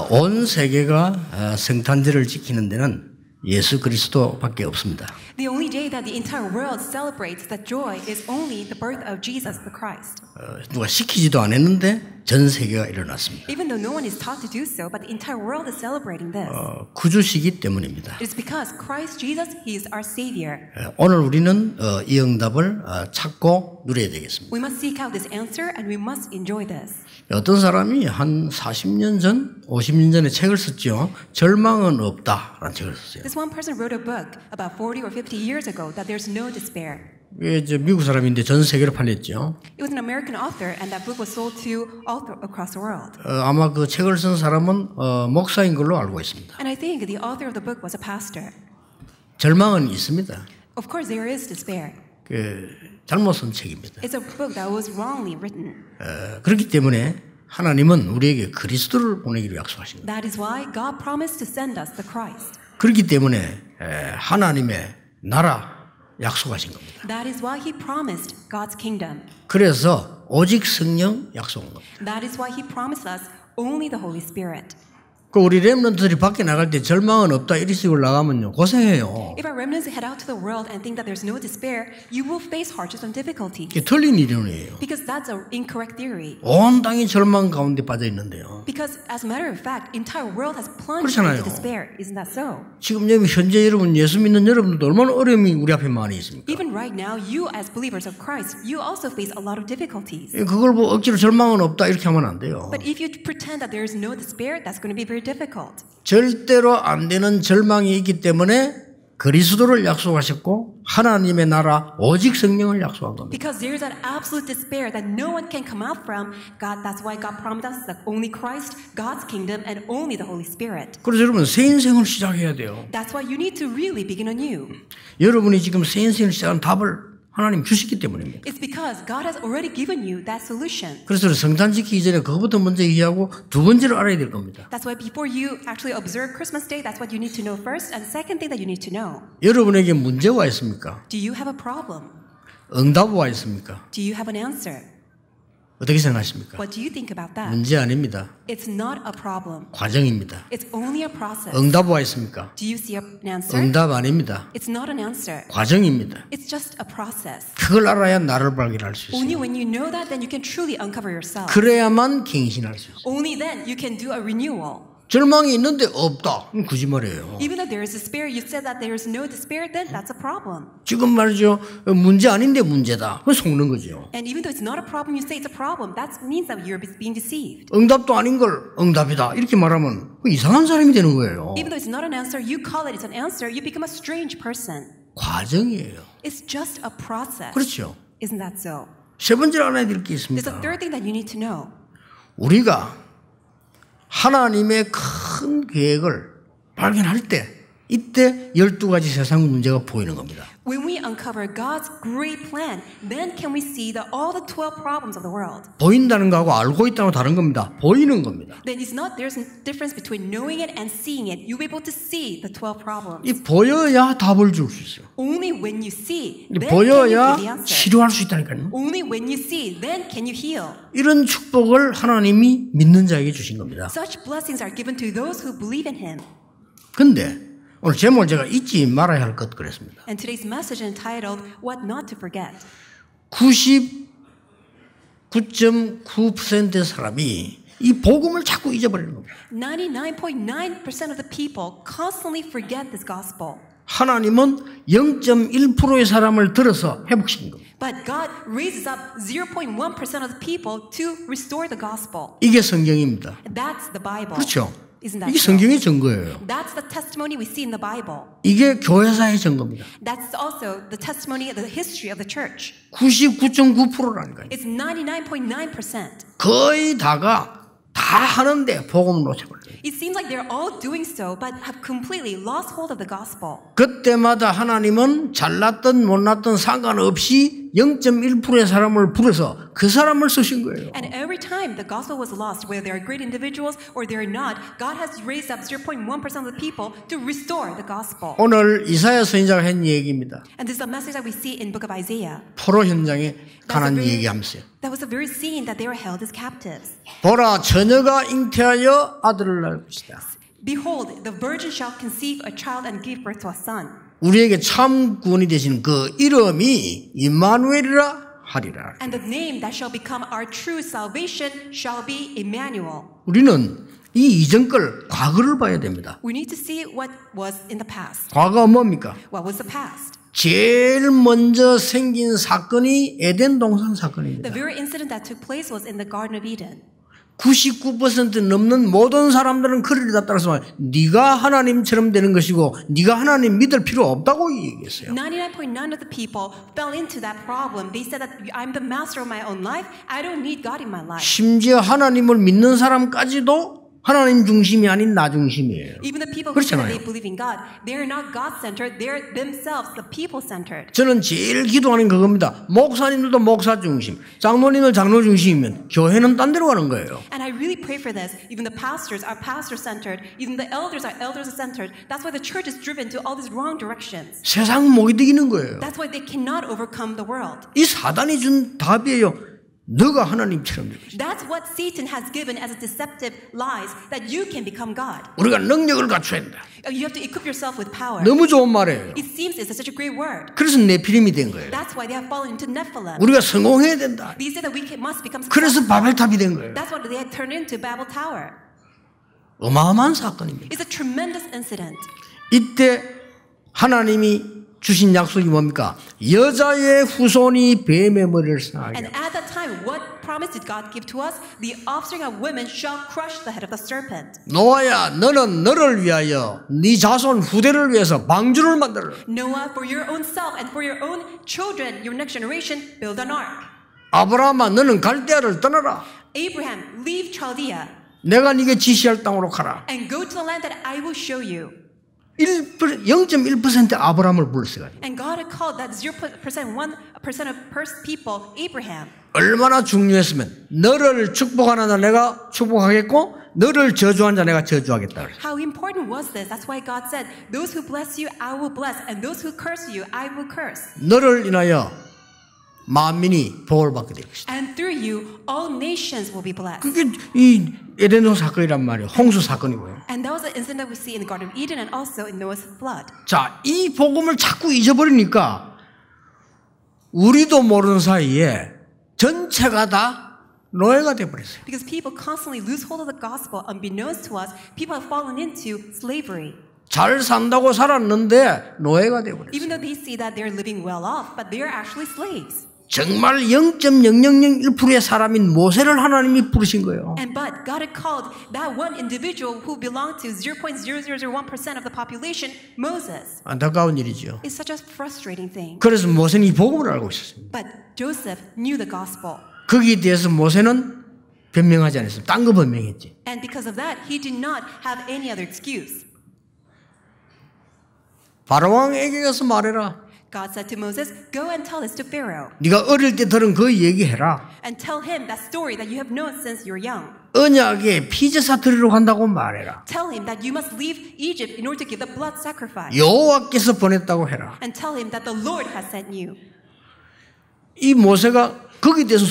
온 세계가 성탄절을 지키는 데는 예수 그리스도밖에 없습니다. The only day that the entire world celebrates that joy is only the birth of Jesus the Christ. 누가 시키지도 않았는데 전 세계가 일어났습니다. Even though no one is taught to do so, but the entire world is celebrating this. 구주시기 때문입니다. It is because Christ Jesus, He is our Savior. 오늘 우리는 이 응답을 찾고 누려야 되겠습니다. We must seek out this answer and we must enjoy this. 어떤 사람이 한 40년 전, 50년 전에 책을 썼죠. 절망은 없다라는 책을 썼어요. This one person wrote a book about 40 or 50 years ago that there's no despair. 이게 이제 미국 사람인데 전 세계로 팔렸죠. It was an American author and that book was sold to all across the world. 아마 그 책을 쓴 사람은 목사인 걸로 알고 있습니다. And I think the author of the book was a pastor. 절망은 있습니다. Of course there is despair. 잘못 쓴 책입니다. It's a book that was wrongly written. 그렇기 때문에 하나님은 우리에게 그리스도를 보내기로 약속하신 겁니다. That is why God promised to send us the Christ. 그렇기 때문에 하나님의 나라 약속하신 겁니다. That is why He promised God's kingdom. 그래서 오직 성령 약속한 겁니다. That is why He promised us only the Holy Spirit. 그 우리 렘넌트들이 밖에 나갈 때 절망은 없다 이런 식으로 나가면요 고생해요. If our remnants head out to the world and think that there's no despair, you will face hardships and difficulties. 이게 틀린 이론이에요. Because that's an incorrect theory. 온 땅이 절망 가운데 빠져 있는데요. Because as a matter of fact, entire world has plunged 그렇잖아요. into despair. Isn't that so? 지금 현재 여러분 예수 믿는 여러분들도 얼마나 어려움이 우리 앞에 많이 있습니까? Even right now, you as believers of Christ, you also face a lot of difficulties. 그걸 보고 억지로 절망은 없다 이렇게 하면 안 돼요. But if you pretend that there is no despair, that's going to be very difficult. 절대로 안 되는 절망이 있기 때문에 그리스도를 약속하셨고 하나님의 나라 오직 성령을 약속한 겁니다. Because there is an absolute despair that no one can come out from. God, that's why God promised us that only Christ, God's kingdom, and only the Holy Spirit. 그래서 여러분 새 인생을 시작해야 돼요. That's why you need to really begin anew. 여러분이 지금 새 인생을 시작한 답을 하나님 주시기 때문입니다. It's because God has already given you that solution. 그래서 성탄 지키기 전에 그것부터 먼저 이해하고 두 번째로 알아야 될 겁니다. That's why before you actually observe Christmas Day, that's what you need to know first. And second thing that you need to know. 여러분에게 문제가 있습니까? Do you have a problem? 응답이 있습니까? Do you have an answer? 어떻게 생각하십니까? What do you think about that? 문제 아닙니다. It's not a problem. 과정입니다. It's only a process. 응답이 있습니까? Do you see an answer? 응답 아닙니다. It's not an answer. 과정입니다. It's just a process. 그걸 알아야 나를 발견할 수 Only 있어요. when you know that, then you can truly uncover yourself. 그래야만 갱신할 수 있어요. Only then you can do a renewal. 절망이 있는데 없다. 그럼 거짓말이에요. Even though there is despair, you said that there is no despair, then that's a problem. 지금 말이죠. 문제 아닌데 문제다. 그건 속는 거죠. And even though it's not a problem, you say it's a problem. That means that you're being deceived. 응답도 아닌 걸 응답이다. 이렇게 말하면 이상한 사람이 되는 거예요. Even though it's not an answer, you call it it's an answer, you become a strange person. 과정이에요. It's just a process. 그렇죠. Isn't that so? 세 번째로 알아야 될 게 There's a 있습니다. third thing that you need to know. 우리가 하나님의 큰 계획을 발견할 때 이때 12가지 세상 문제가 보이는 겁니다. When we uncover God's great plan, then can we see all the 12 problems of the world. 보인다는 거하고 알고 있다는 거 다른 겁니다. 보이는 겁니다. Then there's a difference between knowing it and seeing it. You'll be able to see the 12 problems. 이 보여야 답을 줄 수 있어요. Only when you see, then can you 보여야 give the answer. 치료할 수 있다니까요. Only when you see, then can you heal. 이런 축복을 하나님이 믿는 자에게 주신 겁니다. Such blessings are given to those who believe in Him. 근데 오늘 제목을 제가 잊지 말아야 할 것 그랬습니다. And today's message entitled What Not to Forget. 99.9%의 사람이 이 복음을 자꾸 잊어버리는 겁니다. 99.9% of the people constantly forget this gospel. 하나님은 0.1%의 사람을 들어서 회복시킨 겁니다. But God raises up 0.1% of the people to restore the gospel. 이게 성경입니다. That's the Bible. 그렇죠. Isn't that 이게 so? 성경의 증거예요. That's the testimony we see in the Bible. 이게 교회사의 증거입니다. That's also the testimony of the history of the church. 99.9%라니까요. It's 99.9%. 거의 다가 다 하는데 복음을 놓쳐버려요. It seems like they're all doing so, but have completely lost hold of the gospel. 그때마다 하나님은 잘났든 못났든 상관없이 0.1%의 사람을 불러서 그 사람을 쓰신 거예요. And every time the gospel was lost, whether they are great individuals or they are not, God has raised up 0.1% of the people to restore the gospel. 오늘 이사야 선지자가 한 얘기입니다. And this is a message that we see in book of Isaiah. 포로 현장에 가난 얘기하면서요. That was the very scene that they were held as captives. 보라 처녀가 잉태하여 아들을 낳을 것이다. Behold, the virgin shall conceive a child and give birth to a son. 우리에게 참 구원이 되신 그 이름이 임마누엘이라 하리라. And the name that shall become our true salvation shall be Emmanuel. 우리는 이 이전 걸 과거를 봐야 됩니다. We need to see what was in the past. 과거가 뭡니까? What was the past? 제일 먼저 생긴 사건이 에덴 동산 사건입니다. The very incident that took place was in the Garden of Eden. 99% 넘는 모든 사람들은 그러리다 따라서 네가 하나님처럼 되는 것이고 네가 하나님 믿을 필요 없다고 얘기했어요. 99.9% of the people fell into that problem. They said that I'm the master of my own life. I don't need God in my life. 심지어 하나님을 믿는 사람까지도 하나님 중심이 아닌 나 중심이에요. Even the people who say that 그렇잖아요. they believe in God, they are not God-centered. They are themselves the people-centered. 저는 제일 기도하는 그겁니다. 목사님들도 목사 중심, 장로님들 장로 중심이면 교회는 딴 데로 가는 거예요. And I really pray for this. Even the pastors are pastor-centered. Even the elders are elder-centered. That's why the church is driven to all these wrong directions. 세상 못 이기는 거예요. That's why they cannot overcome the world. 이 사단이 준 답이에요. 너가 하나님처럼 될 것이다. That's what Satan has given as a deceptive lies that you can become God. 우리가 능력을 갖춰야 한다. You have to equip yourself with power. 너무 좋은 말이에요. It seems it's such a great word. 그래서 네피림이 된 거예요. That's why they have fallen into Nephilim. 우리가 성공해야 된다. They say that we must become 그래서 successful. 바벨탑이 된 거예요. That's what they had turned into Babel Tower. 어마어마한 사건입니다. It's a tremendous incident. 이때 하나님이 주신 약속이 뭡니까? 여자의 후손이 뱀의 머리를 상하게. And at that time, what promise did God give to us? The offspring of women shall crush the head of the serpent. 노아야, 너는 너를 위하여 네 자손 후대를 위해서 방주를 만들어. Noah, for your own self and for your own children, your next generation, build an ark. 아브라함아, 너는 갈대아를 떠나라. Abraham, leave Chaldea 내가 네게 지시할 땅으로 가라. and go to the land that I will show you. 0.1% 아브라함을 불렀어요. And God had called that 0%, 1% of people Abraham. 얼마나 중요했으면 너를 축복하는 자 내가 축복하겠고 너를 저주한 자 내가 저주하겠다. How important was this? That's why God said, those who bless you, I will bless. And those who curse you, I will curse. 너를 인하여 만민이 복을 받게 될 것이다. And through you, all nations will be blessed. 그게 이 에덴 사건이란 말이에요. 홍수 사건이고요. And that was an incident that we see in the Garden of Eden and also in Noah's flood. 자, 이 복음을 자꾸 잊어버리니까 우리도 모르는 사이에 전체가 다 노예가 돼버렸어요. Because people constantly lose hold of the gospel, unbeknownst to us, people have fallen into slavery. 잘 산다고 살았는데 노예가 돼버렸어요. Even though they see that they're living well off, but they are actually slaves. 정말 0.0001%의 사람인 모세를 하나님이 부르신 거예요. And but God had called that one individual who belonged to 0.0001% of the population, Moses. 안타까운 일이죠. It's such a frustrating thing. 그래서 모세는 이 복음을 알고 있었습니다. But Joseph knew the gospel. 거기에 대해서 모세는 변명하지 않았습니다. 딴 거 변명했지. And because of that, he did not have any other excuse. 바로왕에게 가서 말해라. God said to Moses, go and tell this to Pharaoh. 네가 어릴 때 들은 그 얘기해라. And tell him that story that you have known since you're young. 언약에 피제사 드리러 간다고 말해라. Tell him that you must leave Egypt in order to give the blood sacrifice. 여호와께서 보냈다고 해라. And tell him that the Lord has sent you. 이 모세가 거기에 대해서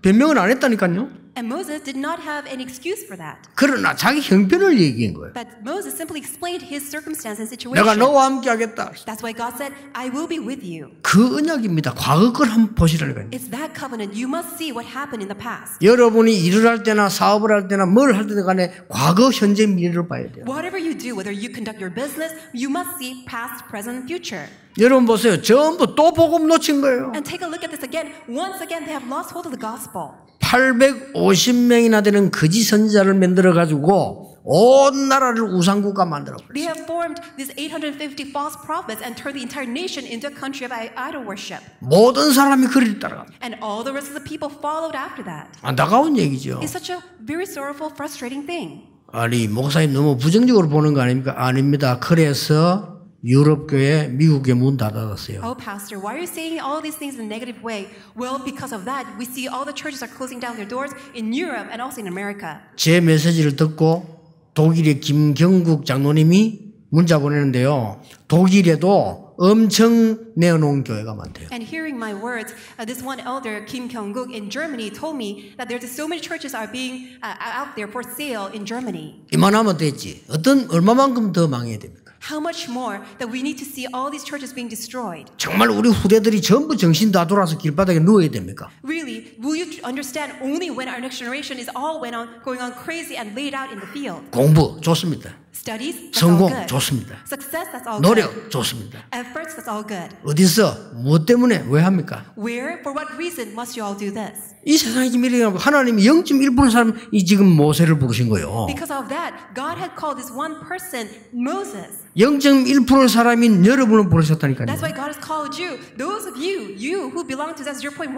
변명을 안 했다니까요. And Moses did not have any excuse for that. 그러나 자기 형편을 얘기한 거예요. But Moses simply explained his circumstance and situation. 내가 너와 함께 하겠다. That's why God said, I will be with you. 그 언약입니다. 과거 걸 한번 보시라니까요. It's that covenant. You must see what happened in the past. 여러분이 일을 할 때나 사업을 할 때나 뭘 할 때나 간에 과거, 현재, 미래를 봐야 돼요. Whatever you do, whether you conduct your business, you must see past, present, and future. 여러분 보세요. 전부 또 복음 놓친 거예요. And take a look at this again. Once again, they have lost hold of the gospel. 850명이나 되는 거짓 선지자를 만들어가지고 온 나라를 우상국가 만들어버렸어요. They have formed these 850 false prophets and turned the entire nation into a country of idol worship. 모든 사람이 그를 따라갑니다. And all the rest of the people followed after that. 안타까운 얘기죠. It's such a very sorrowful, frustrating thing. 아니 목사님 너무 부정적으로 보는 거 아닙니까? 아닙니다. 그래서 유럽 교회, 미국의 문 다 닫았어요. Oh, Pastor, why are you saying all these things in a negative way? Well, because of that, we see all the churches are closing down their doors in Europe and also in America. 제 메시지를 듣고 독일의 김경국 장로님이 문자 보내는데요. 독일에도 엄청 내어놓은 교회가 많대요. And hearing my words, this one elder, Kim Kyung-guk in Germany, told me that there's so many churches are being out there for sale in Germany. 이만하면 됐지. 얼마만큼 더 망해야 됩니까? How much more that we need to see all these churches being destroyed? 정말 우리 후대들이 전부 정신 다 돌아서 길바닥에 누워야 됩니까? Really, will you understand only when our next generation is all going on crazy and laid out in the field? 공부 좋습니다. Studies, that's all 성공 good. 좋습니다. Success, that's all 노력 good. 좋습니다. Efforts, that's all good. 어디서 무엇 때문에 왜 합니까? Where, for what reason must you all do this? 이 세상에 지금 이렇게 하나님이 0.1% 사람이 지금 모세를 부르신 거예요. Because of that, God had called this one person, Moses. 0.1% 사람인 여러분을 부르셨다니까요. That's why God has called you, those of you who belong to that 0.1%.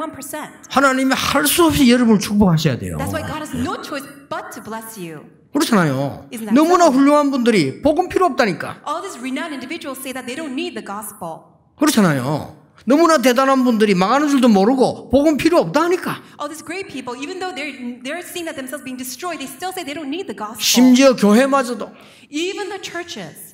하나님이 할 수 없이 여러분을 축복하셔야 돼요. That's why God has no choice but to bless you. 그렇잖아요. Isn't that 너무나 so? 훌륭한 분들이 복음 필요 없다니까. All these renowned individuals say that they don't need the gospel. 그렇잖아요. 너무나 대단한 분들이 망하는 줄도 모르고 복음 필요 없다니까. All these great people, even though they're seeing that themselves being destroyed, they still say they don't need the gospel. 심지어 교회마저도. Even the churches.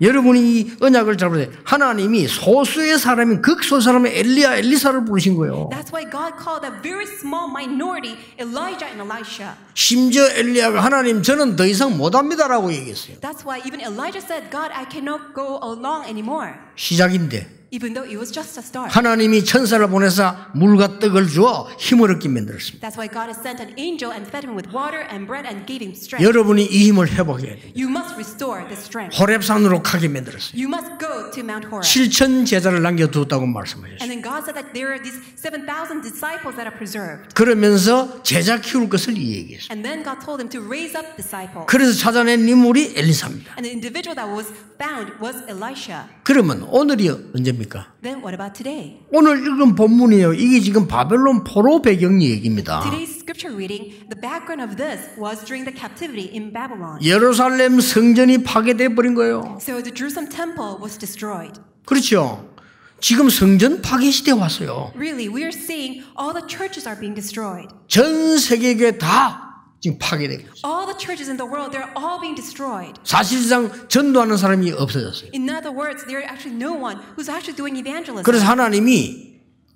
여러분이 이 언약을 잘 보세요. 하나님이 소수의 사람인 극소 사람의 엘리사를 부르신 거예요. That's why God called a very small minority, Elijah and Elisha. 심지어 엘리야가 하나님 저는 더 이상 못합니다라고 얘기했어요. That's why even Elijah said, God, I cannot go along anymore. 시작인데 Even though it was just a start. 하나님이 천사를 보내서 물과 떡을 주어 힘을 얻게 만들었습니다. That's why God has sent an angel and fed him with water and bread and gave him strength. 여러분이 이 힘을 회복해야 돼요. You must restore the strength. 호렙산으로 가게 만들었어요. You must go to Mount Horeb. 7천 제자를 남겨두었다고 말씀하셨어요. And then God said that there are these 7,000 disciples that are preserved. 그러면서 제자 키울 것을 얘기했어요. And then God told him to raise up disciples. 그래서 찾아낸 인물이 엘리사입니다. And the individual that was found was Elisha. 그러면 오늘이 언제입니까? Then what about today? 오늘 읽은 본문이에요. 이게 지금 바벨론 포로 배경 얘기입니다. Today's scripture reading, the background of this was during the captivity in Babylon. 예루살렘 성전이 파괴돼 버린 거예요. So the Jerusalem temple was destroyed. 그렇죠. 지금 성전 파괴 시대에 왔어요. Really, we are seeing all the churches are being destroyed. 전 세계에 다 지금 파괴되고 있어요. All the churches in the world, they're all being destroyed. 사실상 전도하는 사람이 없어졌어요. In other words, there is actually no one who's actually doing evangelism. 그래서 하나님이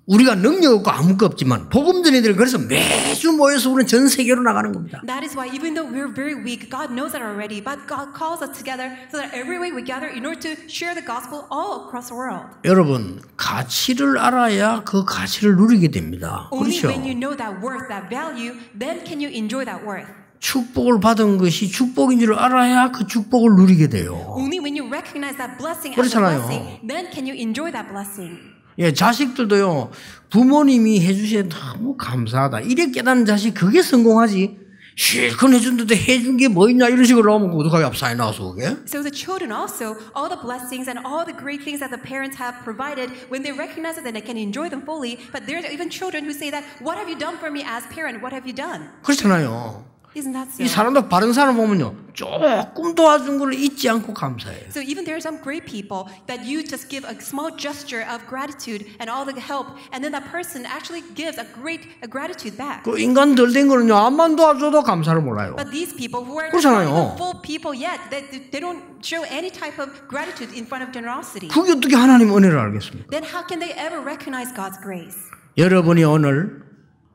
우리가 능력 없고 아무것도 없지만 복음 전이들 그래서 매주 모여서 우리는 전 세계로 나가는 겁니다. That is why even though we're very weak, God knows that already, but God calls us together so that every way we gather in order to share the gospel all across the world. 여러분 가치를 알아야 그 가치를 누리게 됩니다. Only 그렇죠? when you know that worth, that value, then can you enjoy that worth. 축복을 받은 것이 축복인 줄 알아야 그 축복을 누리게 돼요. Only when you recognize that blessing as a 그렇잖아요. blessing, then can you enjoy that blessing. 예, 자식들도요, 부모님이 해주셔서 너무 감사하다. 이래 깨닫는 자식, 그게 성공하지. 실컷 해준데도 해준 게 뭐 있냐, 이런 식으로 나오면 어떡하게 앞사에 나와서 그게? So the children also, all the blessings and all the great things that the parents have provided, when they recognize it, then they can enjoy them fully. But there's even children who say that, what have you done for me as parent? What have you done? 그렇잖아요. Isn't that so? 이 사람도 바른 사람 보면요, 조금 도와준 걸 잊지 않고 감사해요. So even there are some great people that you just give a small gesture of gratitude and all the help, and then that person actually gives a great gratitude back. 그 인간 덜 된 거는요, 암만 도와줘도 감사를 몰라요. But these people who are 그렇잖아요. not even full people yet, they don't show any type of gratitude in front of generosity. 그게 어떻게 하나님 은혜를 알겠습니까? Then how can they ever recognize God's grace? 여러분이 오늘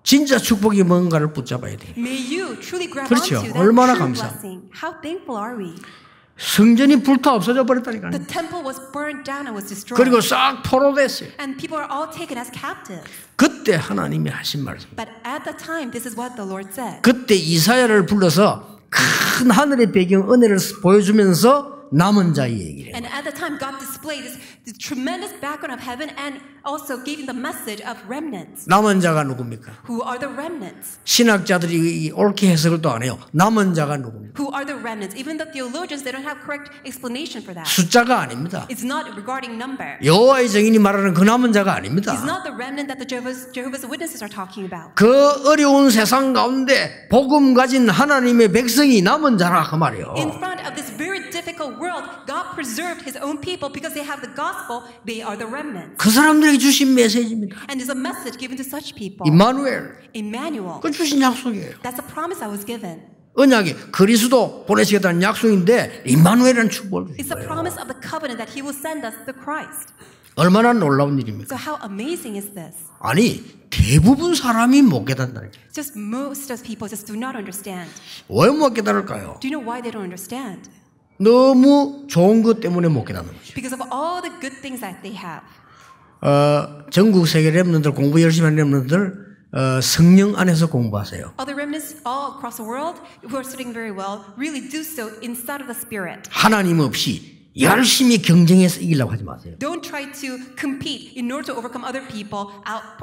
진짜 축복이 뭔가를 붙잡아야 돼요. May you truly grab 그렇죠. onto that 얼마나 true 감사. blessing. How thankful are we? 성전이 불타 없어져 버렸다니까요. The temple was burned down and was destroyed. 그리고 싹 포로됐어요. And people are all taken as captives. 그때 하나님이 하신 말씀. But at the time, this is what the Lord said. 그때 이사야를 불러서 큰 하늘의 배경 은혜를 보여주면서 남은 자의 얘기를 해요. And at the time, God displayed this tremendous background of heaven and also gave him the message of remnants. 남은 자가 누굽니까? Who are the remnants? 신학자들이 옳게 해석을 또 안 해요. 남은 자가 누굽니까? Who are the remnants? Even the theologians, they don't have correct explanation for that. 숫자가 아닙니다. It's not regarding number. 여호와의 증인이 말하는 그 남은 자가 아닙니다. It's not the remnant that the Jehovah's Witnesses are talking about. 그 어려운 세상 가운데 복음 가진 하나님의 백성이 남은 자라 그 말이에요. In front of this very difficult difficult world, God preserved His own people because they have the gospel. They are the remnant. 그 사람들에게 주신 메시지입니다. And there's a message given to such people. 임마누엘. Emmanuel. 그 주신 약속이에요. That's a promise that was given. 언약이 그리스도 보내시겠다는 약속인데 임마누엘이라는 축복을 It's 주신 a 거예요. promise of the covenant that He will send us the Christ. 얼마나 놀라운 일입니까? So how amazing is this? 아니 대부분 사람이 못 깨닫는다니까. Just most of people just do not understand. 왜 못 깨달을까요? Do you know why they don't understand? 너무 좋은 것 때문에 못 깨닫는 거죠. Because of all the good things that they have. 전국 세계 렘넌트들 공부 열심히 하는 렘넌트들 성령 안에서 공부하세요. Other remnants all across the world who are studying very well really do so inside of the Spirit. 하나님 없이 열심히 경쟁해서 이기려고 하지 마세요. Don't try to compete in order to overcome other people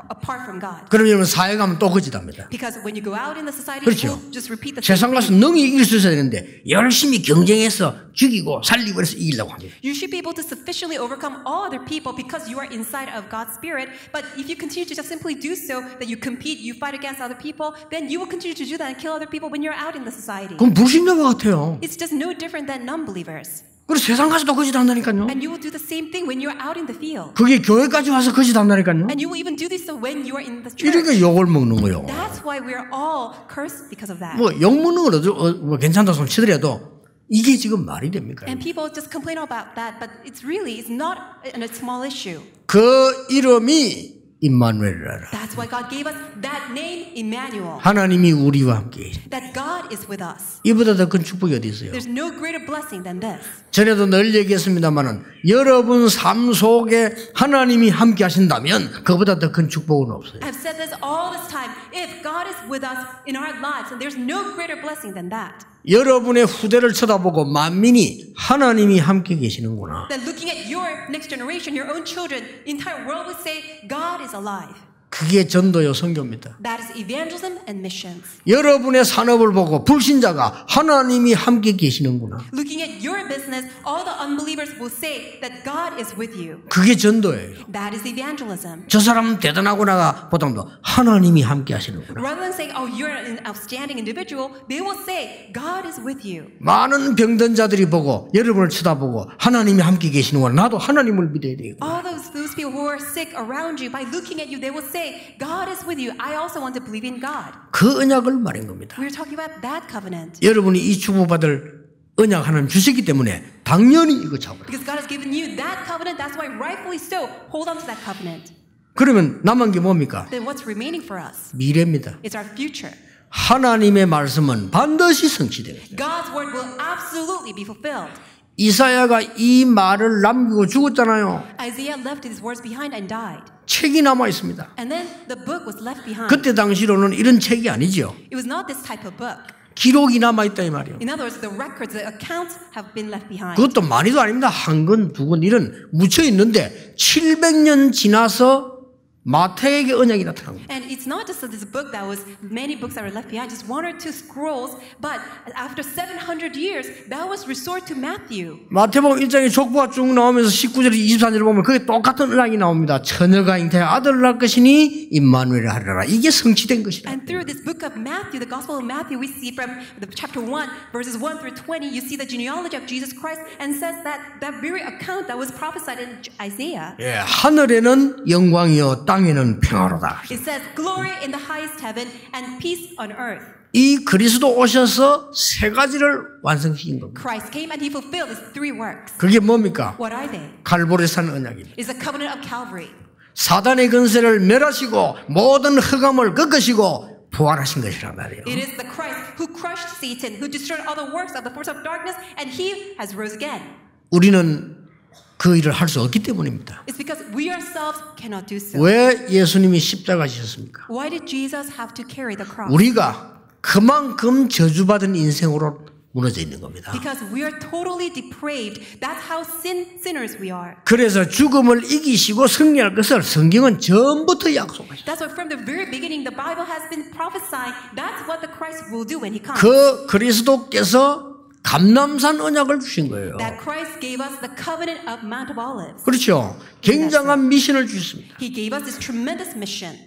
apart from God. 그럼 여러분 사회 가면 또 거짓합니다. Because when you go out in the society, 그렇죠. you will just repeat the same 세상 가서 thing. 능히 이길 수 있어야 되는데 열심히 경쟁해서 죽이고 살리고 해서 이기려고 합니다. You should be able to sufficiently overcome all other people because you are inside of God's Spirit. But if you continue to just simply do so, that you compete, you fight against other people, then you will continue to do that and kill other people when you're out in the society. 그럼 불신자와 같아요. It's just no different than non-believers. 그리고 세상 가서도 거짓한다니까요. And you will do the same thing when you're out in the field. 그게 교회까지 와서 거짓한다니까요. And you will even do this when you are in the church. 이렇게 욕을 먹는 거예요. That's why we're all cursed because of that. 뭐 욕 먹는 건 뭐 괜찮다 손 치더라도 이게 지금 말이 됩니까? And people just complain about that, but it's not a small issue. 그 이름이 임마누엘이라. That's why God gave us that name, Emmanuel. 하나님이 우리와 함께. That God is with us. 이보다 더 큰 축복이 어디 있어요? There's no greater blessing than this. 전에도 늘 얘기했습니다만은 여러분 삶 속에 하나님이 함께 하신다면 그보다 더 큰 축복은 없어요. I've said this all this time. If God is with us in our lives, and there's no greater blessing than that. 여러분의 후대를 쳐다보고 만민이 하나님이 함께 계시는구나. That looking at your next generation, your own children, the entire world would say, God is alive. 그게 전도요 선교입니다. That is evangelism and missions. 여러분의 산업을 보고 불신자가 하나님이 함께 계시는구나. Looking at your business, all the unbelievers will say that God is with you. 그게 전도예요. That is evangelism. 저 사람은 대단하구나가 보통도 하나님이 함께 하시는구나. Rather than saying, oh, you're an outstanding individual, they will say, God is with you. 많은 병든 자들이 보고 여러분을 쳐다보고 하나님이 함께 계시는구나. 나도 하나님을 믿어야 되겠구나. All those people who are sick around you, by looking at you, they will say, God is with you. I also want to believe in God. 그 언약을 말한 겁니다. We're talking about that covenant. 여러분이 이 축복받을 언약 하나님 주시기 때문에 당연히 이거 잡으라. Because God has given you that covenant, that's why rightfully so, hold on to that covenant. 그러면 남은 게 뭡니까? Then what's remaining for us? 미래입니다. It's our future. 하나님의 말씀은 반드시 성취됩니다. God's word will absolutely be fulfilled. 이사야가 이 말을 남기고 죽었잖아요. Isaiah left his words behind and died. 책이 남아 있습니다. And then the book was left behind. 그때 당시로는 이런 책이 아니죠. It was not this type of book. 기록이 남아 있다 이 말이에요. In other words, the records, the accounts have been left behind. 그것도 많이도 아닙니다. 한 권, 두 권 이런 묻혀 있는데 700년 지나서 마태에게 언약이 나타난 겁니다. And it's not just this book that was many books that were left behind, just one or two scrolls, but after 700 years, that was restored to Matthew. 마태복음 1장에 족보가 쭉 나오면서 19절 24절 보면 그게 똑같은 언약이 나옵니다. 처녀가 잉태해 아들을 낳을 것이니 임마누엘을 하리라. 이게 성취된 것이다. And through this book of Matthew, the Gospel of Matthew, we see from the chapter 1, verses 1 through 20, you see the genealogy of Jesus Christ, and says that very account that was prophesied in Isaiah. 예, 하늘에는 영광이요 땅에는 평화로다. It says, glory in the highest heaven and peace on earth. 이 그리스도 오셔서 세 가지를 완성시킨 겁니다. Christ came and he fulfilled his three works. 그게 뭡니까? What are they? 갈보리산 언약입니다. It's the covenant of Calvary. 사단의 근세를 멸하시고 모든 흑암을 꺾으시고 부활하신 것이란 말이에요. It is the Christ who crushed Satan, who destroyed all the works of the force of darkness, and he has rose again. 우리는 그 일을 할 수 없기 때문입니다. It's because we ourselves cannot do so. 왜 예수님이 십자가 지셨습니까? Why did Jesus have to carry the cross? 우리가 그만큼 저주받은 인생으로 무너져 있는 겁니다. Because we are totally depraved. That's how sinners we are. 그래서 죽음을 이기시고 승리할 것을 성경은 전부터 약속하셨어요. That's why from the very beginning the Bible has been prophesying that's what the Christ will do when he comes. 그 그리스도께서 감람산 언약을 주신 거예요. That Christ gave us the covenant of Mount of Olives. 그렇죠. 굉장한 미션을 주셨습니다. He gave us this tremendous mission.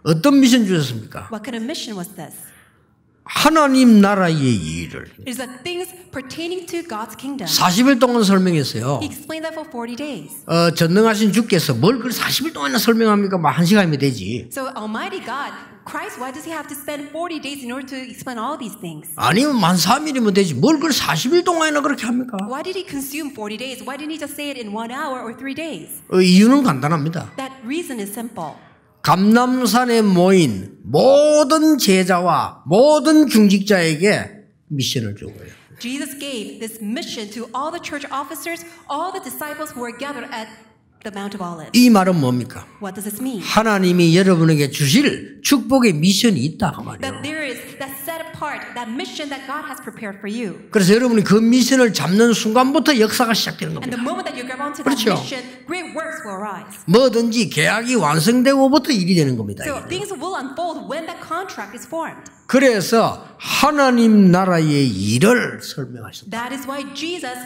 어떤 미션 주셨습니까? What kind of mission was this? 하나님 나라의 일을 It is the things pertaining to God's kingdom. 40일 동안 설명했어요. He explained that for 40 days. 전능하신 주께서 뭘 그 40일 동안이나 설명합니까? 뭐 1시간이면 되지. So Almighty God, Christ, why does he have to spend 40 days in order to explain all these things? 아니면 만 3일이면 되지. 뭘 그걸 40일 동안이나 그렇게 합니까? Why did he consume 40 days? Why didn't he just say it in 1 hour or 3 days? 이유는 간단합니다. That reason is simple. 감람산에 모인 모든 제자와 모든 중직자에게 미션을 주고요. Jesus gave this mission to all the church officers, all the disciples who were gathered at the Mount of Olives. 이 말은 뭡니까? What does this mean? 하나님이 여러분에게 주실 축복의 미션이 있다 그 말이에요. That there is that set apart, that mission that God has prepared for you. 그래서 여러분이 그 미션을 잡는 순간부터 역사가 시작되는 And 겁니다. the moment that you grab onto that 그렇죠. mission, great works will arise. 뭐든지 계약이 완성되고부터 일이 되는 겁니다. So things will unfold when that contract is formed. 그래서 하나님 나라의 일을 설명하셨다. That is why Jesus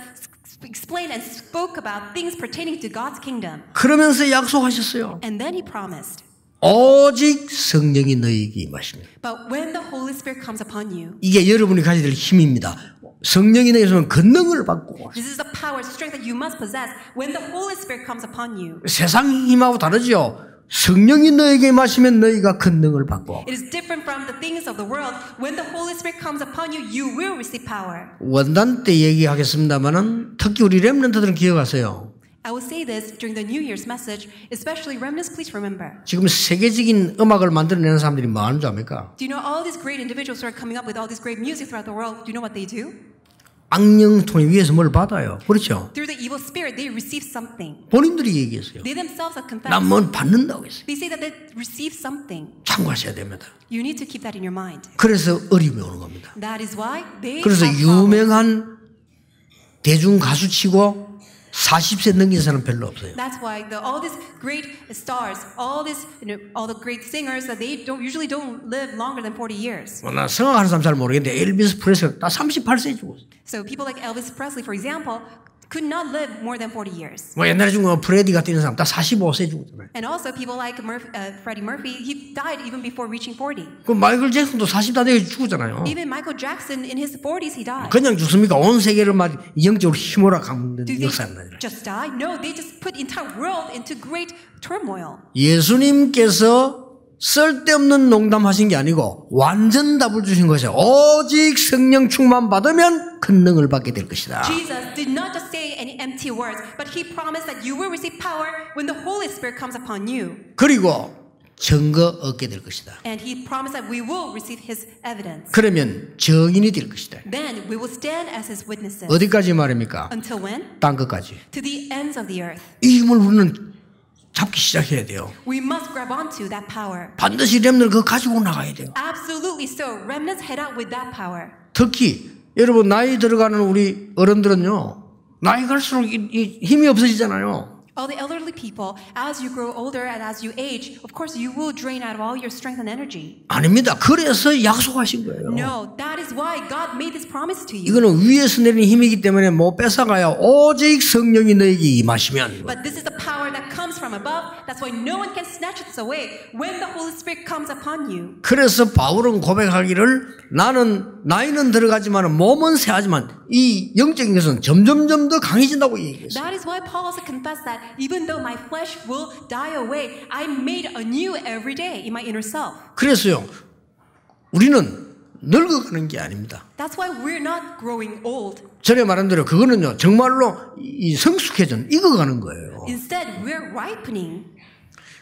explained and spoke about things pertaining to God's kingdom. 그러면서 약속하셨어요. And then he promised, 오직 성령이 너희에게 임하십니다. but when the Holy Spirit comes upon you, 이게 여러분이 가져야 될 힘입니다. 성령이 너희에게서 권능을 받고 this is the power, strength that you must possess when the Holy Spirit comes upon you. 세상 힘하고 다르죠. 성령이 너에게 임하시면 너희가 권능을 받고 It is different from the things of the world. When the Holy Spirit comes upon you, you will receive power. 원단 때 얘기하겠습니다만은 특히 우리 렘넌트들은 기억하세요. I will say this during the New Year's message, especially remnants, please remember. 지금 세계적인 음악을 만들어내는 사람들이 뭐 하는 줄 압니까? Do you know all these great individuals who are coming up with all this great music throughout the world? Do you know what they do? 악령 통해 위에서 뭘 받아요. 그렇죠? Through the evil spirit, they receive something. 본인들이 얘기했어요. They themselves have confessed. 난 뭘 받는다고 했어요. They say that they receive something. 참고하셔야 됩니다. You need to keep that in your mind. 그래서 어려움이 오는 겁니다. That is why they 그래서 have problems. 유명한 대중 가수치고 40세 넘긴 사람 별로 없어요. That's why all these great stars, all the great singers, that they usually don't live longer than 40 years. 나 생각하는 사람 잘 모르겠는데 엘비스 프레슬리가 다 38세에 죽었어요. So people like Elvis Presley, for example, could not live more than 40 years. 뭐 옛날에 죽은 프레디가 뛰는 사람 다 45세에 죽었잖아요. And also people like Freddie Murphy, he died even before reaching 40. 그 마이클 잭슨도 40다 되게 죽었잖아요. Even Michael Jackson, in his 40s, he died. 그냥 죽습니까? 온 세계를 막 영적으로 힘으로 감는 Do they 역사는 아니라. just die? No, they just put the entire world into great turmoil. 예수님께서 쓸데없는 농담하신 게 아니고 완전 답을 주신 것이요. 오직 성령 충만 받으면 권능을 받게 될 것이다. Jesus did not just say any empty words, but he promised that you will receive power when the Holy Spirit comes upon you. 그리고 증거 얻게 될 것이다. And he promised that we will receive his evidence. 그러면 증인이 될 것이다. Then we will stand as his witnesses. 어디까지 말입니까? Until when? 땅 끝까지. To the ends of the earth. 이 힘을 우리는 잡기 시작해야 돼요. We must grab onto that power. 반드시 렘넌트 그거 가지고 나가야 돼요. Absolutely so. Remnants head out with that power. 특히 여러분 나이 들어가는 우리 어른들은요. 나이 갈수록 이 힘이 없어지잖아요. All the elderly people, as you grow older and as you age, of course you will drain out of all your strength and energy. 아닙니다. 그래서 약속하신 거예요. No, that is why God made this promise to you. 이거는 위에서 내리는 힘이기 때문에 못 뺏어가요. 오직 성령이 너에게 임하시면. But this is the power that comes from above. That's why no one can snatch this away when the Holy Spirit comes upon you. 그래서 바울은 고백하기를 나는 나이는 들어가지만 몸은 쇠하지만 이 영적인 것은 점점점 더 강해진다고 얘기했어요. That is why Paul also confessed that even though my flesh will die away, I'm made anew every day in my inner self. 그래서요. 우리는 늙어가는 게 아닙니다. That's why we're not growing old. 전에 말한 대로 그거는요. 정말로 이 성숙해진 익어가는 거예요. Instead, we're ripening.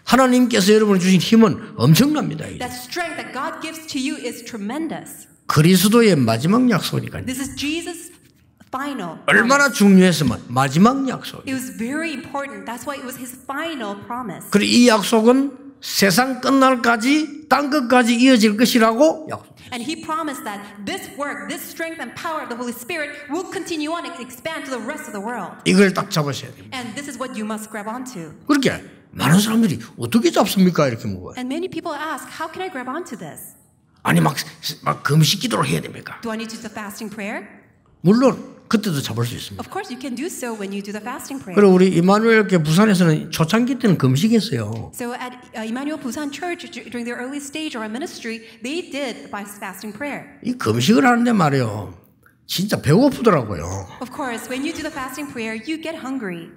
하나님께서 여러분을 주신 힘은 엄청납니다. That strength that God gives to you is tremendous. 그리스도의 마지막 약속이니까요. This is Jesus' final. 얼마나 중요했으면 마지막 약속. It was very important. That's why it was his final promise. 그리고 이 약속은 세상 끝날까지 땅 끝까지 이어질 것이라고 약속. And he promised that this work, this strength and power of the Holy Spirit will continue on and expand to the rest of the world. 이걸 딱 잡으셔야 됩니다. And this is what you must grab onto. 그렇게 많은 사람들이 어떻게 잡습니까? 이렇게 물어요. And many people ask, how can I grab onto this? 아니 막 금식 기도를 해야 됩니까? Do I need to do the fasting prayer? 물론 그때도 잡을 수 있습니다. Of course, you can do so when you do the fasting prayer. 그리고 우리 이마누엘 교회 부산에서는 초창기 때는 금식했어요. So at Emmanuel Busan Church, during their early stage of our ministry, they did fasting prayer. 이 금식을 하는데 말이에요. 진짜 배고프더라고요. Of course, when you do the fasting prayer, you get hungry.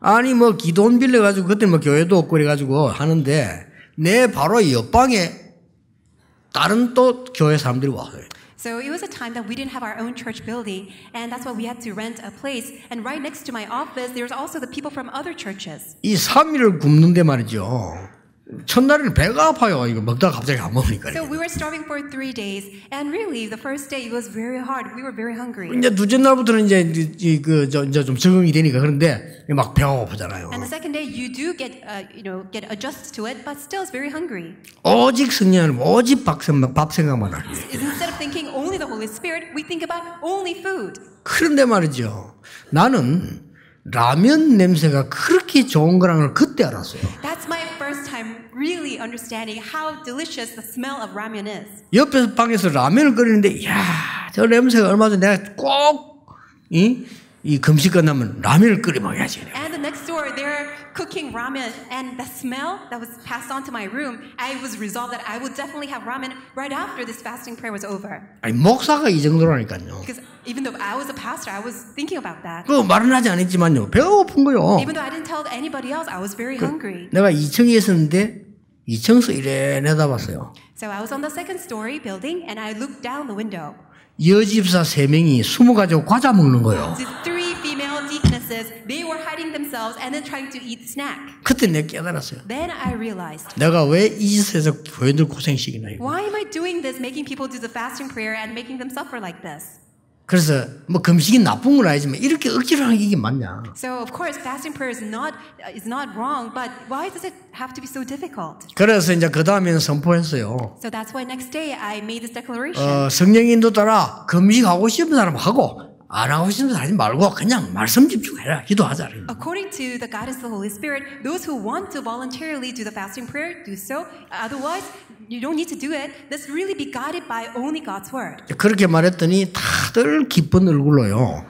아니 뭐 기도원 빌려가지고 그때 뭐 교회도 없고 그래가지고 하는데 내 바로 옆방에 다른 또 교회 사람들이 와요. So it was a time that we didn't have our own church building, and that's why we had to rent a place. And right next to my office, there's also the people from other churches. 이 3일을 굶는데 말이죠. 첫날에는 배가 아파요. 이거 먹다가 갑자기 안 먹으니까. So we were starving for 3 days, and really, the first day it was very hard. We were very hungry. 이제 둘째 날부터는 이제 좀 적응이 되니까 그런데 막 배가 고프잖아요. And the second day, you do get adjusted to it, but still, it's very hungry. 오직 성령은 오직 밥 생각만 하는. Instead of thinking only the Holy Spirit, we think about only food. 그런데 말이죠. 나는 라면 냄새가 그렇게 좋은 거라는 걸 그때 알았어요. That's my first time really understanding how delicious the smell of ramen is. 옆에 방에서 라면을 끓이는데, 이야, 저 냄새가 얼마 전에 내가 꼭, 이 금식 끝나면 라면을 끓여 먹어야지. And the next door, they're cooking ramen, and the smell that was passed on to my room, I was resolved that I would definitely have ramen right after this fasting prayer was over. 아니, 목사가 이 정도라니까요. Because even though I was a pastor, I was thinking about that. 그 말은 하지 않았지만요. 배가 고픈 거요. Even though I didn't tell anybody else, I was very hungry. 내가 2층에 있었는데 2층에서 이래 내다봤어요. So I was on the second story building, and I looked down the window. 여집사 3명이 숨어가지고 과자 먹는 거예요. These 3 female deaconesses, they were hiding themselves and then trying to eat snack. 그때 내가 깨달았어요. Then I realized, 내가 왜 이 짓에서 교회들 고생시키나 이거. why am I doing this, making people do the fasting prayer and making them suffer like this? 그래서 뭐 금식이 나쁜 건 아니지만 이렇게 억지로 하는 게 이게 맞냐? So of course, fasting prayer is not wrong, but why does it have to be so difficult? 그래서 이제 그 다음에는 선포했어요. So that's why next day I made this declaration. 성령 인도 따라 금식하고 싶은 사람 하고 안 하고 싶은 사람 하지 말고 그냥 말씀 집중해라. 기도하자. According to the guidance of the Holy Spirit, those who want to voluntarily do the fasting prayer, do so. Otherwise, you don't need to do it. Let's really be guided by only God's word. 그렇게 말했더니 다들 기쁜 얼굴로요.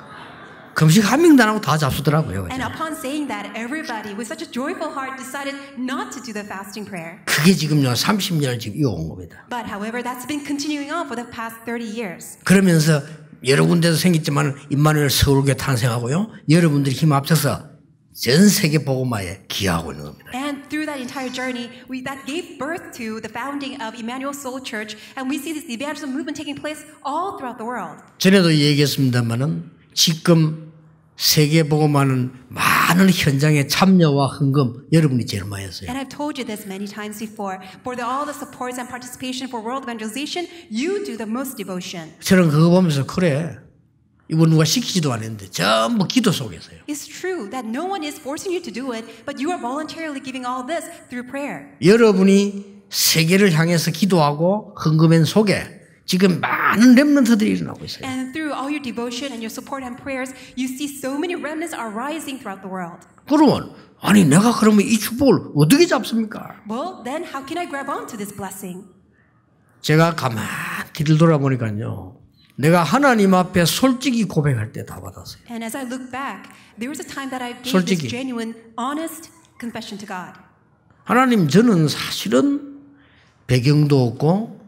금식 한 명도 안 하고 다 잡수더라고요. And upon saying that, everybody with such a joyful heart decided not to do the fasting prayer. 그게 지금요 30년을 지금 이어온 겁니다. But however, that's been continuing on for the past 30 years. 그러면서 여러 군데도 생겼지만 임마누엘 서울교회 탄생하고요. 여러분들이 힘 합쳐서 전 세계 복음화에 기여하고 있는 겁니다. And through that entire journey, that gave birth to the founding of Emmanuel Soul Church, and we see this evangelism movement taking place all throughout the world. 전에도 얘기했습니다만은 지금 세계 복음화는 많은 현장의 참여와 헌금 여러분이 제일 많이 했어요. And I've told you this many times before. For all the supports and participation for world evangelization, you do the most devotion. 저는 그거 보면서 그래. 이거 누가 시키지도 않았는데 전부 기도 속에서요. It's true that no one is forcing you to do it, but you are voluntarily giving all this through prayer. 여러분이 세계를 향해서 기도하고 헌금한 속에 지금 많은 렘넌트들이 일어나고 있어요. And through all your devotion and your support and prayers, you see so many remnants are rising throughout the world. 그러면 아니 내가 그러면 이 축복을 어떻게 잡습니까? Well, then how can I grab onto this blessing? 제가 가만히 뒤를 돌아보니까요. 내가 하나님 앞에 솔직히 고백할 때 다 받았어요. And as I look back, there was a time that I gave 솔직히. this genuine, honest confession to God. 하나님 저는 사실은 배경도 없고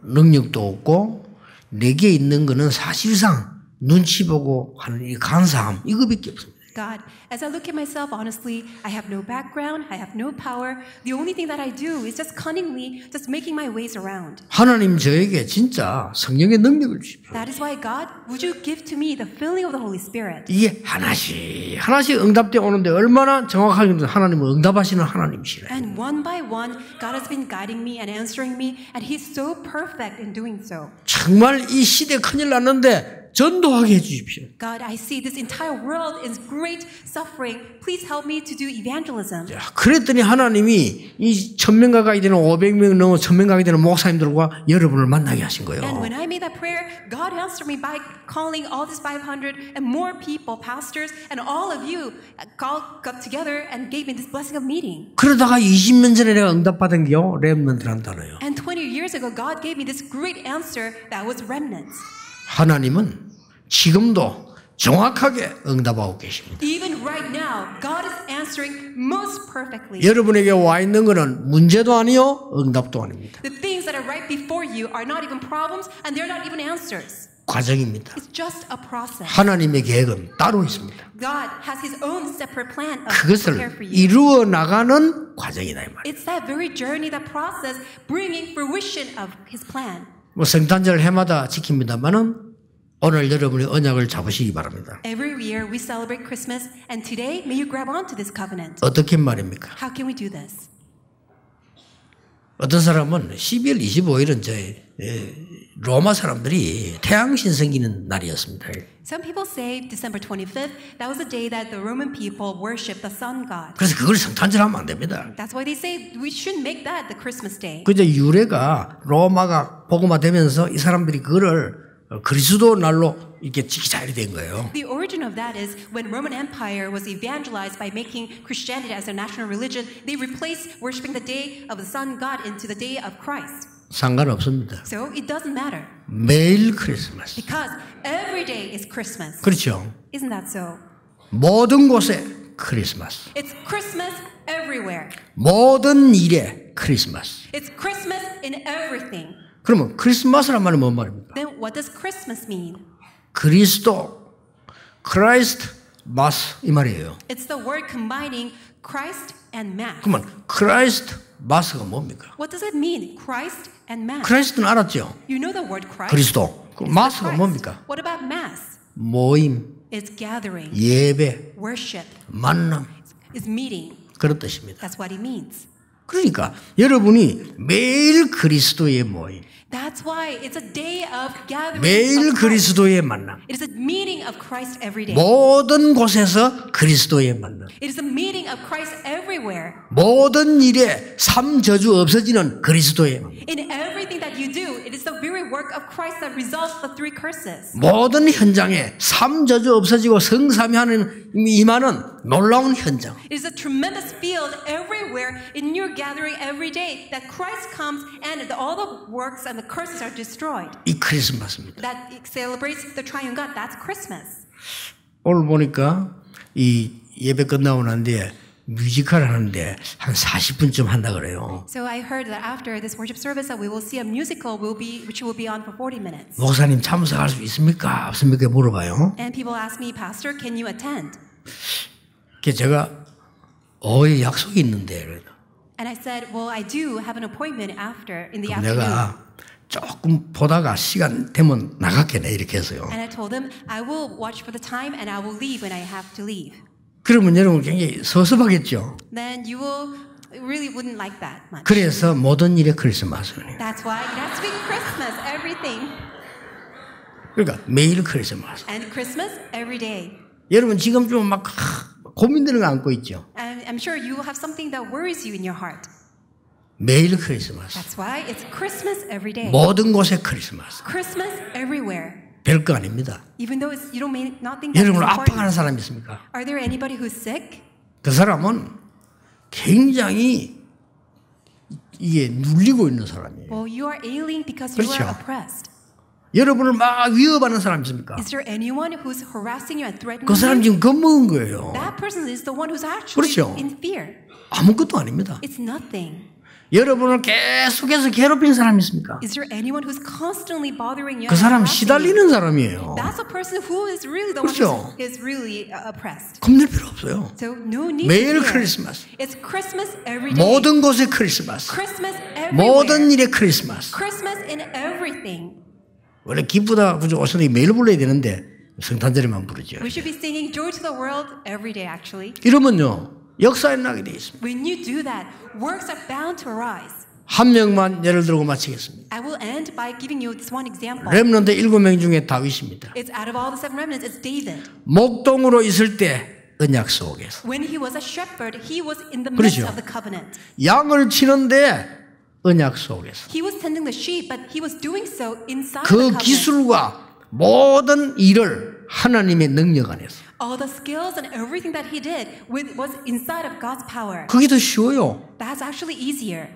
능력도 없고 내게 있는 거는 사실상 눈치 보고 하는 이 간사함 이거밖에 없습니다. God, as I look at myself honestly, I have no background, I have no power. The only thing that I do is just cunningly just making my ways around. 하나님 저에게 진짜 성령의 능력을 주십시오. That is why God, would you give to me the filling of the Holy Spirit? 이게 하나씩 응답되어 오는데 얼마나 정확하게 하나님은 응답하시는 하나님이시래. And one by one, God has been guiding me and answering me, and He's so perfect in doing so. 정말 이 시대 큰일 났는데 전도하게 해주십시오. God, I see this entire world is great suffering. Please help me to do evangelism. 그랬더니 하나님이 이 1000명 가까이 되는 500명 넘어 1000명 가까이 되는 목사님들과 여러분을 만나게 하신 거예요. And when I made that prayer, God answered me by calling all these 500 and more people, pastors, and all of you got together and gave me this blessing of meeting. 그러다가 20년 전에 내가 응답받은 게요. 렘넌트란 단어예요. And 20 years ago, God gave me this great answer that was remnants. 하나님은 지금도 정확하게 응답하고 계십니다. Even right now, God is answering most perfectly. 여러분에게 와 있는 것은 문제도 아니요, 응답도 아닙니다. The things that are right before you are not even problems and they're not even answers. 과정입니다. It's just a process. 하나님의 계획은 따로 있습니다. God has His own separate plan of 그것을 prepare for you. 이루어 나가는 과정이다 이 말이에요. It's that very journey, that process, bringing fruition of His plan. 뭐 성탄절 해마다 지킵니다만은 오늘 여러분이 언약을 잡으시기 바랍니다. Every year we celebrate Christmas, and today may you grab onto this covenant. 어떻게 말입니까? How can we do this? 어떤 사람은 12월 25일은 로마 사람들이 태양신 섬기는 날이었습니다. Some people say December 25th, that was the day that the Roman people worship the sun god. 그래서 그걸 성탄절 하면 안 됩니다. That's why they say we shouldn't make that the Christmas day. 그저 유래가 로마가 복음화되면서 이 사람들이 그거를 그리스도 날로 이렇게 지키자 이렇게 된 거예요. The origin of that is when Roman Empire was evangelized by making Christianity as their national religion, they replaced worshiping the day of the sun god into the day of Christ. 상관없습니다. So it doesn't matter 매일 크리스마스. because every day is Christmas. 그렇죠. Isn't that so? 모든 곳에 크리스마스. It's Christmas everywhere. 모든 일에 크리스마스. It's Christmas in everything. 그러면 크리스마스란 말은 뭔 말입니까? Then what does Christmas mean? 그리스도, 크라이스트, 마스 이 말이에요. It's the word combining Christ and Mass. 그러면 크라이스트, 마스가 뭡니까? What does it mean? Christ and Mass. 크라이스트는 알았죠? You know the word Christ. 그리스도. 그럼 마스가 Christ. 뭡니까? What about Mass? 모임, It's gathering, 예배, worship, 만남 it's meeting. 그런 뜻입니다. That's what it means. 그러니까 여러분이 매일 그리스도의 모임, That's why it's a day of gathering. 매일 of Christ. 그리스도의 만남, It is a meeting of Christ every day. 모든 곳에서 그리스도의 만남, It is a meeting of Christ everywhere. 모든 일에 삼저주 없어지는 그리스도의 만남, In everything that you do, it is the very work of Christ that resolves the three curses. 모든 현장에 삼저주 없어지고 성삼위 하는 임하는 놀라운 현장. It is a tremendous field everywhere in your gathering every day that Christ comes and all the works and the curses are destroyed. 이 크리스마스입니다. That celebrates the triune God. That's Christmas. 오늘 보니까 이 예배 끝나고 난 뒤에 뮤지컬 하는데 한 40분쯤 한다 그래요. So I heard that after this worship service that we will see a musical which will be on for 40 minutes. 목사님 참석할 수 있습니까? 없습니까? 물어봐요. And people ask me, Pastor, can you attend? 그래서 제가 약속이 있는데 그래요. And I said, well, I do have an appointment after in the afternoon. 내가 조금 보다가 시간 되면 나갈게네 이렇게 했어요. And I told him, I will watch for the time and I will leave when I have to leave. 그러면 여러분 굉장히 섭섭하겠죠. Then you will really wouldn't like that much. 그래서 모든 일에 크리스마스예요. That's why it has to be Christmas, everything. 그러니까 매일 크리스마스. And Christmas every day. 여러분 지금 좀 막 고민되는 거 안고 있죠. And I'm sure you have something that worries you in your heart. 매일 크리스마스. That's why it's Christmas every day. 모든 곳에 크리스마스. Christmas everywhere. 별거 아닙니다. Even though you may not think that's 여러분 important. 아파하는 사람이 있습니까? Are there anybody who's sick? 그 사람은 굉장히 이게 눌리고 있는 사람이에요. Well, you are ailing because you 그렇죠. are oppressed. 여러분을 막 위협하는 사람 있습니까? Is there anyone who's harassing you and threatening 그 사람 you? 지금 겁먹은 거예요. That person is the one who's actually 그렇죠. in fear. 아무것도 아닙니다. It's nothing. 여러분을 계속해서 괴롭히는 사람이 있습니까? Is there anyone who's constantly bothering you? 그 and 사람 harassing you? 시달리는 사람이에요. That's a person who is really the 그렇죠. one who is really oppressed. 겁낼 필요 없어요. So no need 매일 to fear. 크리스마스. It's Christmas every day. 모든 곳에 크리스마스. Christmas 모든 everywhere. 일에 크리스마스. Christmas in everything. 원래 기쁘다 그저 오선이 매일 불러야 되는데 성탄절에만 부르죠. We should be singing Joy to the World every day, actually. 이러면요 역사에 나게 돼 있습니다. When you do that, works are bound to arise. 한 명만 예를 들고 마치겠습니다. I will end by giving you this one example. 렘넌트 7명 중에 다윗입니다. It's out of all the seven remnants, it's David. 목동으로 있을 때 언약 속에서 When he was a shepherd, he was in the midst 그렇죠. of the covenant. 양을 치는데 언약 속에서 He was tending the sheep, but he was doing so inside the 그 covenant. 기술과 모든 일을 하나님의 능력 안에서 All the skills and everything that he did was inside of God's power. 그게 더 쉬워요. That's actually easier.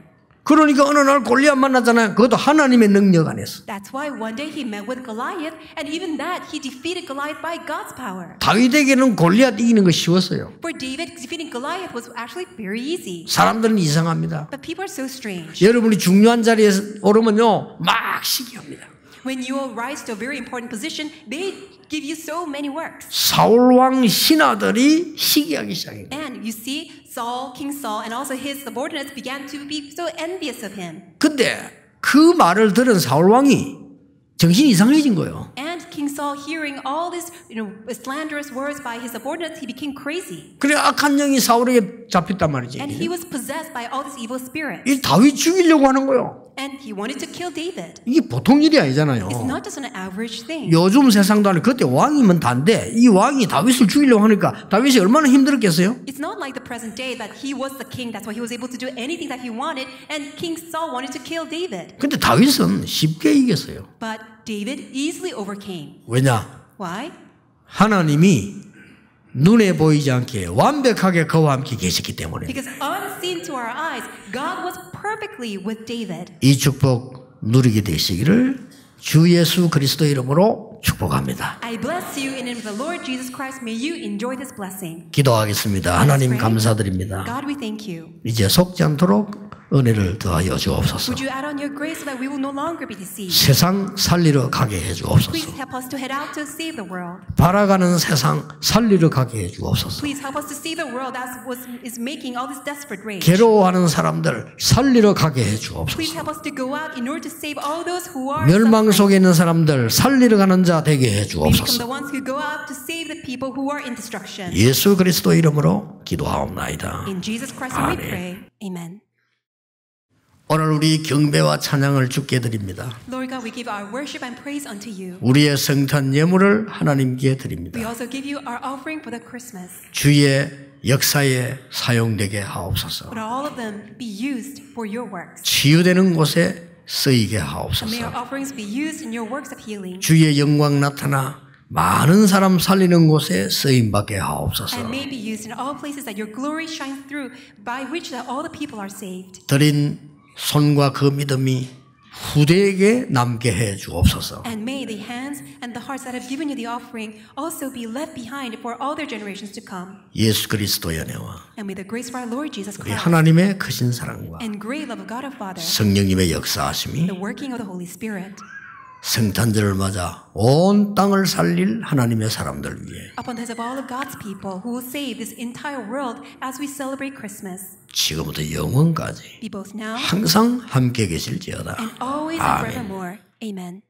그러니까 어느 날 골리앗 만났잖아요. 그것도 하나님의 능력 안에서. That's why one day he met with Goliath, and even that he defeated Goliath by God's power. 다윗에게는 골리앗 이기는 거 쉬웠어요. For David, defeating Goliath was actually very easy. 사람들은 이상합니다. But people are so strange. 여러분이 중요한 자리에 오르면요, 막 시기합니다. When you will rise to a very important position, they give you so many works. 사울 왕 신하들이 시기하기 시작해요. And you see, Saul, King Saul, and also his subordinates began to be so envious of him. 근데 그 말을 들은 사울 왕이 정신이 이상해진 거예요. And King Saul, hearing all these, slanderous words by his subordinates, he became crazy. 그래 악한 영이 사울에게 잡혔단 말이지. And he was possessed by all these evil spirits. 이 다윗 죽이려고 하는 거예요. And he wanted to kill David. 이게 보통 일이 아니잖아요. It's not just an average thing. 요즘 세상도 아니고 그때 왕이면 다인데 이 왕이 다윗을 죽이려고 하니까 다윗이 얼마나 힘들었겠어요? It's not like the present day that he was the king. That's why he was able to do anything that he wanted. And King Saul wanted to kill David. 근데 다윗은 쉽게 이겼어요. But David easily overcame. 왜냐? Why? 하나님이 눈에 보이지 않게 완벽하게 그와 함께 계셨기 때문에. Because unseen to our eyes, God was perfectly with David. 이 축복 누리게 되시기를 주 예수 그리스도 이름으로 축복합니다. I bless you in the name of the Lord Jesus Christ. May you enjoy this blessing. 기도하겠습니다. 하나님 감사드립니다. God, we thank you. 이제 속지 않도록 은혜를 더하여 주옵소서. Would you add on your grace so that we will no longer be deceived? 세상 살리러 가게 해 Please 주옵소서. help us to head out to save the world. 바라가는 세상 살리러 가게 해 주옵소서. Please help us to see the world as is making all this desperate rage. 괴로워하는 사람들 살리러 가게 해 Please 주옵소서. help us to go out in order to save all those who are 멸망 suffering. 속에 있는 사람들 살리러 가는 자 되게 해 We become the 주옵소서. ones who go out to save the people who are in destruction. 예수 그리스도 이름으로 기도하옵나이다. In Jesus Christ we 아멘. pray. Amen. 오늘 우리 경배와 찬양을 주께 드립니다. Lord God, we give our worship and praise unto you. 우리의 성탄 예물을 하나님께 We 드립니다. also give you our offering for the Christmas. 주의 역사에 사용되게 하옵소서. But all of them be used for your works. 치유되는 곳에 쓰이게 And may our 하옵소서. offerings be used in your works of healing. 주의 영광 나타나 많은 사람 살리는 곳에 쓰임받게 And 하옵소서. may be used in all places that your glory shines through, by which that all the people are saved. 드린 손과 그 믿음이 후대에게 남게 해 주옵소서. And may the hands and the hearts that have given you the offering also be left behind for all their generations to come. 예수 그리스도의 은혜와 And may the grace of our Lord Jesus 우리 Christ 하나님의 크신 사랑과 and great love of God our Father, 성령님의 역사하심이 the working of the Holy Spirit, 성탄절을 맞아 온 땅을 살릴 하나님의 사람들 위해 upon the heads of all of God's people who will save this entire world as we celebrate Christmas, 지금부터 영원까지 be both now 항상 함께 계실지어다. and always and 아멘. forevermore. Amen.